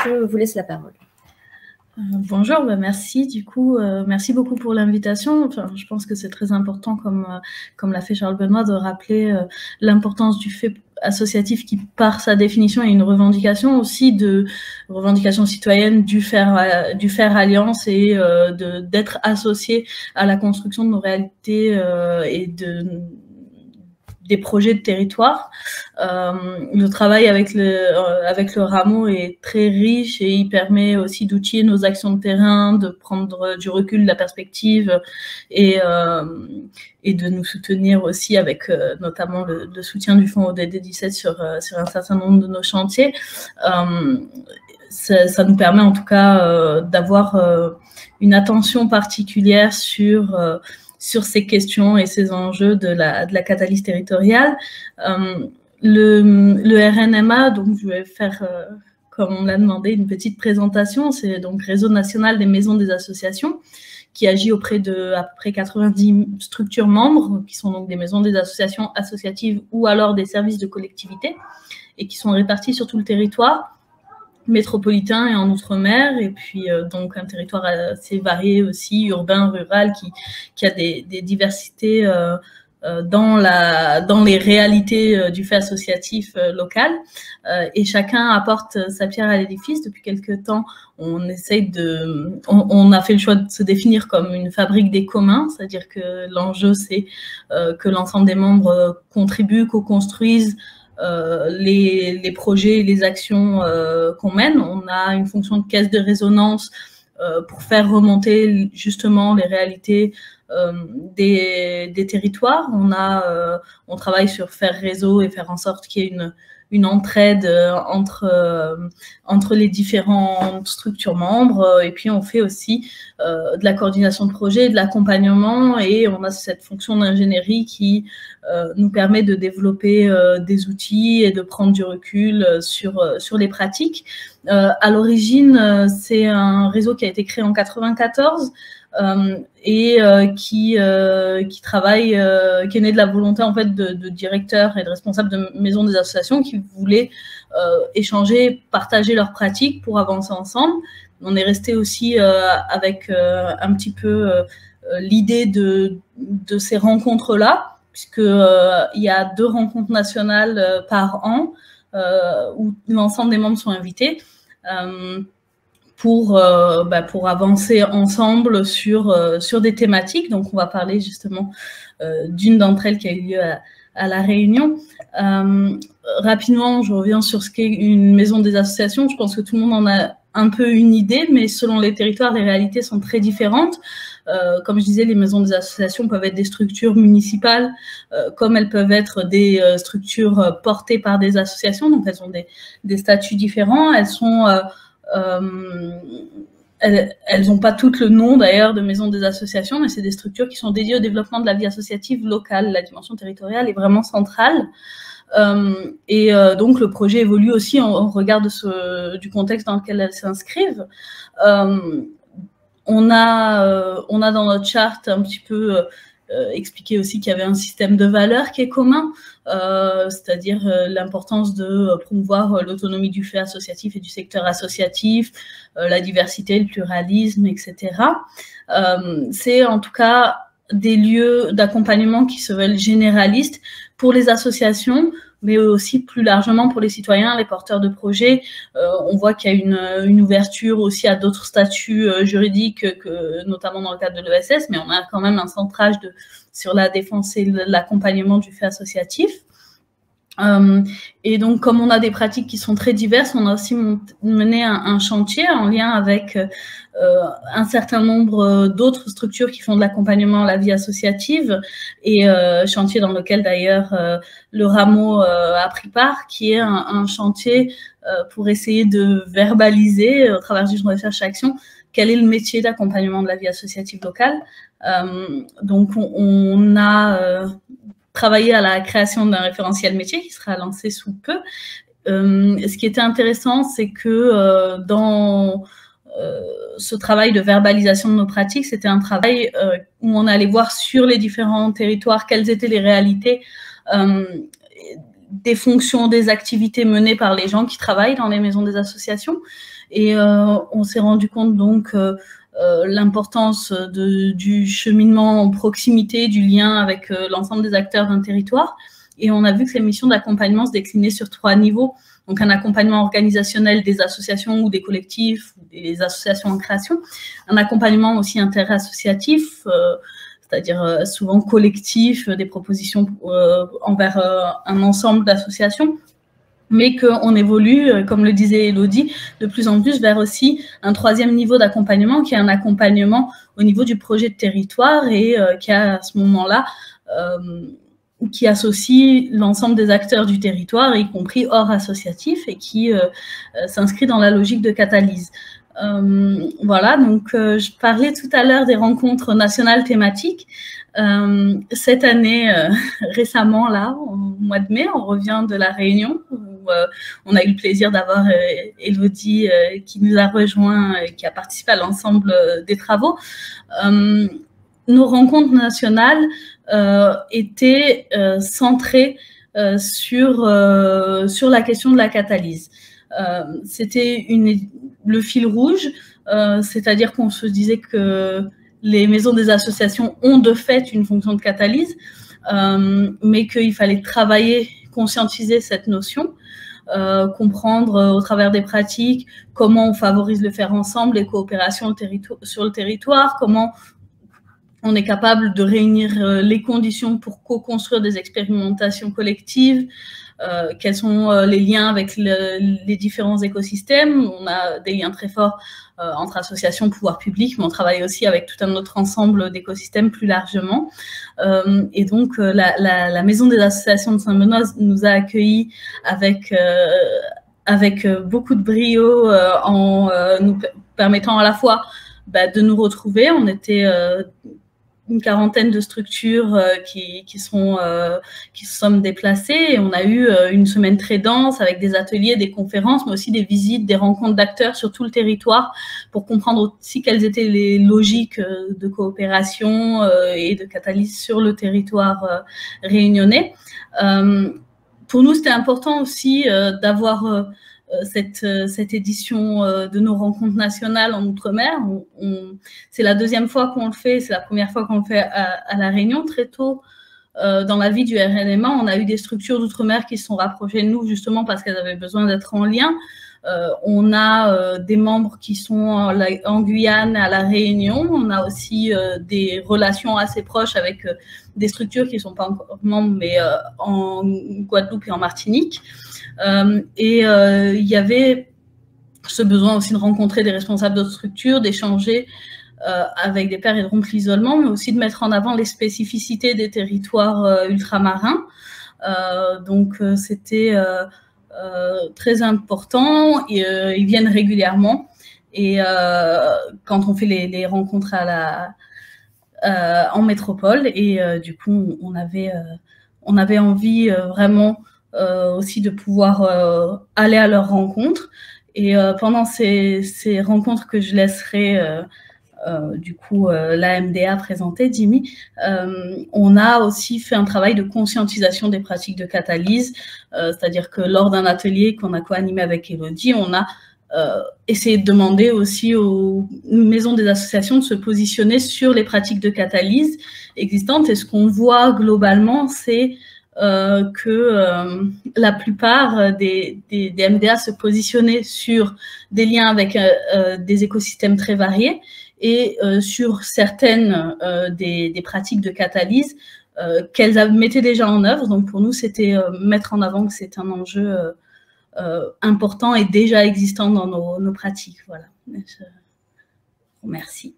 je vous laisse la parole. Bonjour, merci. Du coup, merci beaucoup pour l'invitation. Enfin, je pense que c'est très important, comme l'a fait Charles Benoît, de rappeler l'importance du fait associatif qui, par sa définition, est une revendication aussi de revendication citoyenne du faire alliance et d'être associé à la construction de nos réalités et des projets de territoire. Le travail avec le rameau est très riche et il permet aussi d'outiller nos actions de terrain, de prendre du recul, de la perspective et de nous soutenir aussi avec notamment le soutien du fonds ODD 17 sur un certain nombre de nos chantiers. Ça nous permet en tout cas d'avoir une attention particulière sur ces questions et ces enjeux de la catalyse territoriale. Le RNMA, donc je vais faire, comme on l'a demandé, une petite présentation. C'est donc Réseau national des maisons des associations qui agit auprès de à peu près 90 structures membres, qui sont donc des maisons des associations associatives ou alors des services de collectivité, et qui sont répartis sur tout le territoire métropolitain et en outre-mer, et puis donc un territoire assez varié aussi, urbain, rural, qui a des diversités dans les réalités du fait associatif local, et chacun apporte sa pierre à l'édifice. Depuis quelques temps, on a fait le choix de se définir comme une fabrique des communs, c'est-à-dire que l'enjeu c'est que l'ensemble des membres contribuent, co-construisent les projets et les actions qu'on mène. On a une fonction de caisse de résonance pour faire remonter justement les réalités des territoires. On travaille sur faire réseau et faire en sorte qu'il y ait une entraide entre les différentes structures membres, et puis on fait aussi de la coordination de projet, de l'accompagnement, et on a cette fonction d'ingénierie qui nous permet de développer des outils et de prendre du recul sur les pratiques. À l'origine, c'est un réseau qui a été créé en 1994 et qui travaille, qui est né de la volonté en fait de directeurs et de responsables de maisons des associations qui voulaient échanger, partager leurs pratiques pour avancer ensemble. On est resté aussi avec un petit peu l'idée de ces rencontres-là, puisqu'il y a 2 rencontres nationales par an où l'ensemble des membres sont invités pour avancer ensemble sur des thématiques. Donc, on va parler justement d'une d'entre elles qui a eu lieu à La Réunion. Rapidement, je reviens sur ce qu'est une maison des associations. Je pense que tout le monde en a un peu une idée, mais selon les territoires, les réalités sont très différentes. Comme je disais, les maisons des associations peuvent être des structures municipales, comme elles peuvent être des structures portées par des associations. Donc, elles ont des statuts différents. Elles n'ont pas toutes le nom d'ailleurs de maisons des associations, mais c'est des structures qui sont dédiées au développement de la vie associative locale. La dimension territoriale est vraiment centrale. Donc le projet évolue aussi en regard du contexte dans lequel elles s'inscrivent. On a dans notre charte un petit peu expliqué aussi qu'il y avait un système de valeurs qui est commun, c'est-à-dire l'importance de promouvoir l'autonomie du fait associatif et du secteur associatif, la diversité, le pluralisme, etc. C'est en tout cas des lieux d'accompagnement qui se veulent généralistes pour les associations, mais aussi plus largement pour les citoyens, les porteurs de projets. On voit qu'il y a une ouverture aussi à d'autres statuts juridiques, notamment dans le cadre de l'ESS, mais on a quand même un centrage sur la défense et l'accompagnement du fait associatif. Et donc, comme on a des pratiques qui sont très diverses, on a aussi mené un chantier en lien avec un certain nombre d'autres structures qui font de l'accompagnement à la vie associative, et chantier dans lequel d'ailleurs le rameau a pris part, qui est un chantier pour essayer de verbaliser au travers du recherche action quel est le métier d'accompagnement de la vie associative locale. Donc on a travaillé à la création d'un référentiel métier qui sera lancé sous peu. Ce qui était intéressant, c'est que dans ce travail de verbalisation de nos pratiques, c'était un travail où on allait voir sur les différents territoires quelles étaient les réalités des fonctions, des activités menées par les gens qui travaillent dans les maisons des associations. Et on s'est rendu compte donc l'importance du cheminement en proximité, du lien avec l'ensemble des acteurs d'un territoire. Et on a vu que les missions d'accompagnement se déclinaient sur 3 niveaux. Donc, un accompagnement organisationnel des associations ou des collectifs, ou des associations en création. Un accompagnement aussi interassociatif, c'est-à-dire souvent collectif, des propositions envers un ensemble d'associations. Mais qu'on évolue, comme le disait Elodie, de plus en plus vers aussi un 3e niveau d'accompagnement, qui est un accompagnement au niveau du projet de territoire et qui a à ce moment-là qui associe l'ensemble des acteurs du territoire, y compris hors associatif, et qui s'inscrit dans la logique de catalyse. Voilà, donc je parlais tout à l'heure des rencontres nationales thématiques. Cette année, récemment, là, au mois de mai, on revient de La Réunion, où on a eu le plaisir d'avoir Elodie qui nous a rejoint et qui a participé à l'ensemble des travaux. Nos rencontres nationales étaient centrées sur la question de la catalyse. C'était le fil rouge, c'est-à-dire qu'on se disait que les maisons des associations ont de fait une fonction de catalyse, mais qu'il fallait travailler, conscientiser cette notion, comprendre au travers des pratiques comment on favorise le faire ensemble, les coopérations sur le territoire, comment on est capable de réunir les conditions pour co-construire des expérimentations collectives, quels sont les liens avec les différents écosystèmes. On a des liens très forts entre associations, pouvoirs publics, mais on travaille aussi avec tout un autre ensemble d'écosystèmes plus largement. Et donc, la Maison des associations de Saint-Benoît nous a accueillis avec beaucoup de brio, en nous permettant à la fois de nous retrouver. On était une quarantaine de structures qui se sont déplacées, et on a eu une semaine très dense avec des ateliers, des conférences, mais aussi des visites, des rencontres d'acteurs sur tout le territoire pour comprendre aussi quelles étaient les logiques de coopération et de catalyse sur le territoire réunionnais. Pour nous, c'était important aussi d'avoir cette édition de nos rencontres nationales en Outre-mer. C'est la 2e fois qu'on le fait, c'est la première fois qu'on le fait à La Réunion. Très tôt dans la vie du RNMA, on a eu des structures d'Outre-mer qui se sont rapprochées de nous justement parce qu'elles avaient besoin d'être en lien. On a des membres qui sont en Guyane, à La Réunion. On a aussi des relations assez proches avec des structures qui ne sont pas encore membres, mais en Guadeloupe et en Martinique. Et il y avait ce besoin aussi de rencontrer des responsables d'autres structures, d'échanger avec des pairs et de rompre l'isolement, mais aussi de mettre en avant les spécificités des territoires ultramarins. Donc, c'était très important. Ils viennent régulièrement. Et quand on fait les rencontres en métropole, et du coup, on avait envie vraiment aussi de pouvoir aller à leur rencontre. Et pendant ces rencontres que je laisserai du coup la MDA présenter, Jimmy, on a aussi fait un travail de conscientisation des pratiques de catalyse, c'est-à-dire que lors d'un atelier qu'on a co-animé avec Elodie, on a essayé de demander aussi aux maisons des associations de se positionner sur les pratiques de catalyse existantes. Et ce qu'on voit globalement, c'est que la plupart des MDA se positionnaient sur des liens avec des écosystèmes très variés, et sur certaines des pratiques de catalyse qu'elles mettaient déjà en œuvre. Donc pour nous, c'était mettre en avant que c'est un enjeu important et déjà existant dans nos pratiques. Voilà. Merci.